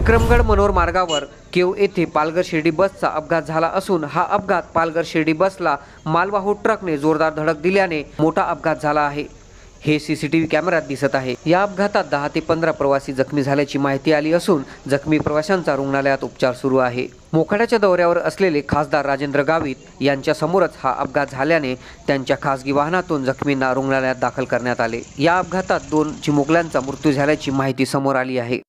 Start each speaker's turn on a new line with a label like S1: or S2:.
S1: विक्रमगड मनोर मार्गावर केव येथे पालघर शिर्डी बसचा अपघात झाला असून हा अपघात पालघर शिर्डी बसला मालवाहू ट्रकने जोरदार धडक दिल्याने मोठा अपघात झाला आहे। हे सीसीटीव्ही कॅमेऱ्यात दिसत आहे। या अपघातात 10 ते 15 प्रवासी जखमी झाल्याची माहिती आली असून जखमी प्रवाशांचा रुग्णालयात उपचार सुरू आहे। मोखाड्याच्या दौऱ्यावर असलेले खासदार राजेंद्र गावित यांच्या समोरच हा अपघात झाल्याने त्यांच्या खासगी वाहनातून जखमींना रुग्णालयात दाखल करण्यात आले। या अपघातात 2 चिमुकल्यांचा मृत्यू झाल्याची माहिती समोर आली आहे।